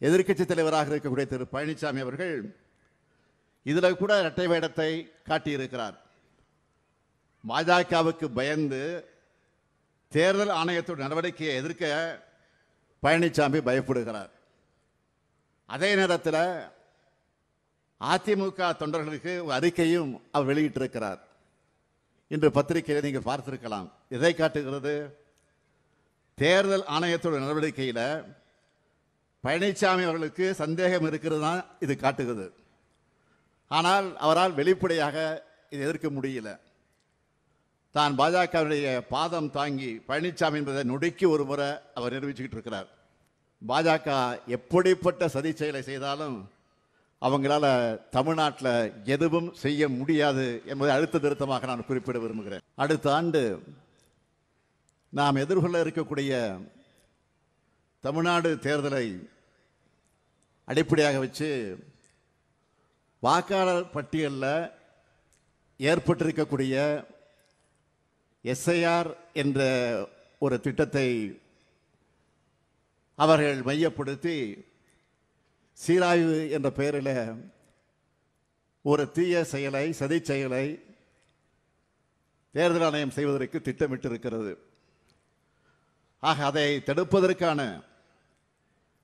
எதிர்க்கட்சி தலைவராக இருக்கக்கூடிய திரு பழனிசாமி அவர்கள் இதில் கூட இரட்டை வேடத்தை காட்டியிருக்கிறார். பாஜகவுக்கு பயந்து தேர்தல் ஆணையத்தோட நடவடிக்கையை எதிர்க்க பழனிசாமி பயப்படுகிறார். அதே நேரத்தில் அதிமுக தொண்டர்களுக்கு ஒரு அறிக்கையும் அவர் வெளியிட்டிருக்கிறார். இன்று பத்திரிகையில் நீங்கள் பார்த்திருக்கலாம். இதை காட்டுகிறது, தேர்தல் ஆணையத்தோட நடவடிக்கையில் பழனிசாமி அவர்களுக்கு சந்தேகம் இருக்கிறது தான் இது காட்டுகிறது. ஆனால் அவரால் வெளிப்படையாக இதை எதிர்க்க முடியல. தான் பாஜகவுடைய பாதம் தாங்கி பழனிசாமி என்பதை நொடிக்கு ஒரு முறை அவர் நிரூபிச்சுக்கிட்டு இருக்கிறார். பாஜக எப்படிப்பட்ட சதி செயலை செய்தாலும் அவங்களால தமிழ்நாட்டில் எதுவும் செய்ய முடியாது என்பதை அழுத்த திருத்தமாக நான் குறிப்பிட விரும்புகிறேன். அடுத்த ஆண்டு நாம் எதிர்கொள்ள இருக்கக்கூடிய தமிழ்நாடு தேர்தலை அடிப்படையாக வச்சு வாக்காளர் பட்டியலில் ஏற்பட்டிருக்கக்கூடிய எஸ்ஐஆர் என்ற ஒரு திட்டத்தை அவர்கள் மையப்படுத்தி சீராய்வு என்ற பெயரில் ஒரு தீய செயலை, சதி செயலை தேர்தல் ஆணையம் செய்வதற்கு திட்டமிட்டிருக்கிறது. ஆக அதை தடுப்பதற்கான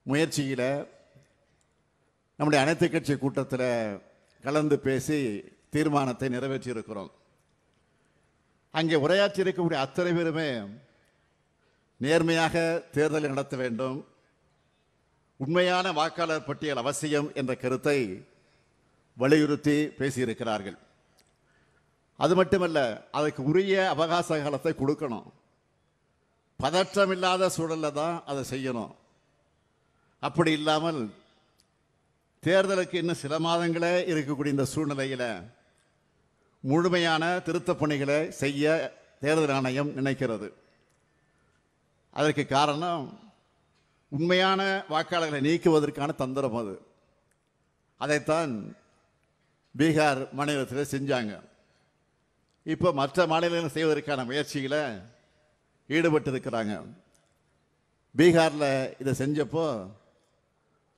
முயற்சியில் நம்முடைய அனைத்து கட்சி கூட்டத்தில் கலந்து பேசி தீர்மானத்தை நிறைவேற்றியிருக்கிறோம். அங்கே உரையாற்றி இருக்கக்கூடிய அத்தனை பேருமே நேர்மையாக தேர்தலை நடத்த வேண்டும், உண்மையான வாக்காளர் பட்டியல் அவசியம் என்ற கருத்தை வலியுறுத்தி பேசியிருக்கிறார்கள். அது மட்டுமல்ல, அதற்கு உரிய அவகாச காலத்தை கொடுக்கணும். பதற்றமில்லாத சூழலில் தான் அதை செய்யணும். அப்படி இல்லாமல் தேர்தலுக்கு இன்னும் சில மாதங்களே இருக்கக்கூடிய இந்த சூழ்நிலையில் முழுமையான திருத்தப் பணிகளை செய்ய தேர்தல் ஆணையம் நினைக்கிறது. அதற்கு காரணம் உண்மையான வாக்காளர்களை நீக்குவதற்கான தந்திரம். அது அதைத்தான் பீகார் மாநிலத்தில் செஞ்சாங்க. இப்போ மற்ற மாநிலங்கள் செய்வதற்கான முயற்சியில் ஈடுபட்டு இருக்கிறாங்க. பீகாரில் இதை செஞ்சப்போ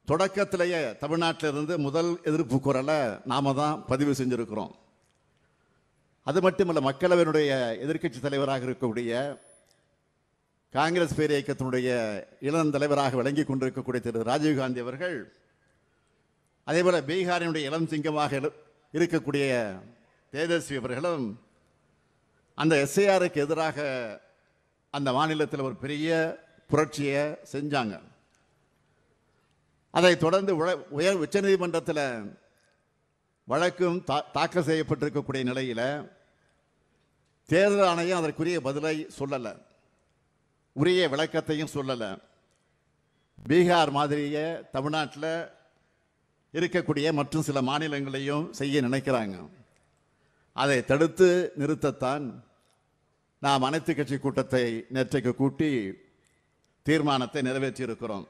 தொடக்கத்திலேயே தமிழ்நாட்டிலிருந்து முதல் எதிர்ப்பு குரலை நாம தான் பதிவு செஞ்சிருக்கிறோம். அது மட்டுமல்ல, மக்களவையினுடைய எதிர்க்கட்சி தலைவராக இருக்கக்கூடிய காங்கிரஸ் பேர் இயக்கத்தினுடைய இளம் தலைவராக விளங்கி கொண்டிருக்கக்கூடிய திரு ராஜீவ்காந்தி அவர்கள், அதேபோல பீகாரினுடைய இளம் சிங்கமாக இருக்கக்கூடிய தேஜஸ்வி அவர்களும் அந்த எஸ்ஐஆருக்கு எதிராக அந்த மாநிலத்தில் ஒரு பெரிய புரட்சியை செஞ்சாங்க. அதை தொடர்ந்து உச்சநீதிமன்றத்தில் வழக்கும் தாக்கல் செய்யப்பட்டிருக்கக்கூடிய நிலையில் தேர்தல் ஆணையம் அதற்குரிய பதிலை சொல்லலை, உரிய விளக்கத்தையும் சொல்லலை. பீகார் மாதிரியே தமிழ்நாட்டில் இருக்கக்கூடிய மற்றும் சில மாநிலங்களையும் செய்ய நினைக்கிறாங்க. அதை தடுத்து நிறுத்தத்தான் நாம் அனைத்து கட்சி கூட்டத்தை நேற்றைக்கு கூட்டி தீர்மானத்தை நிறைவேற்றியிருக்கிறோம்.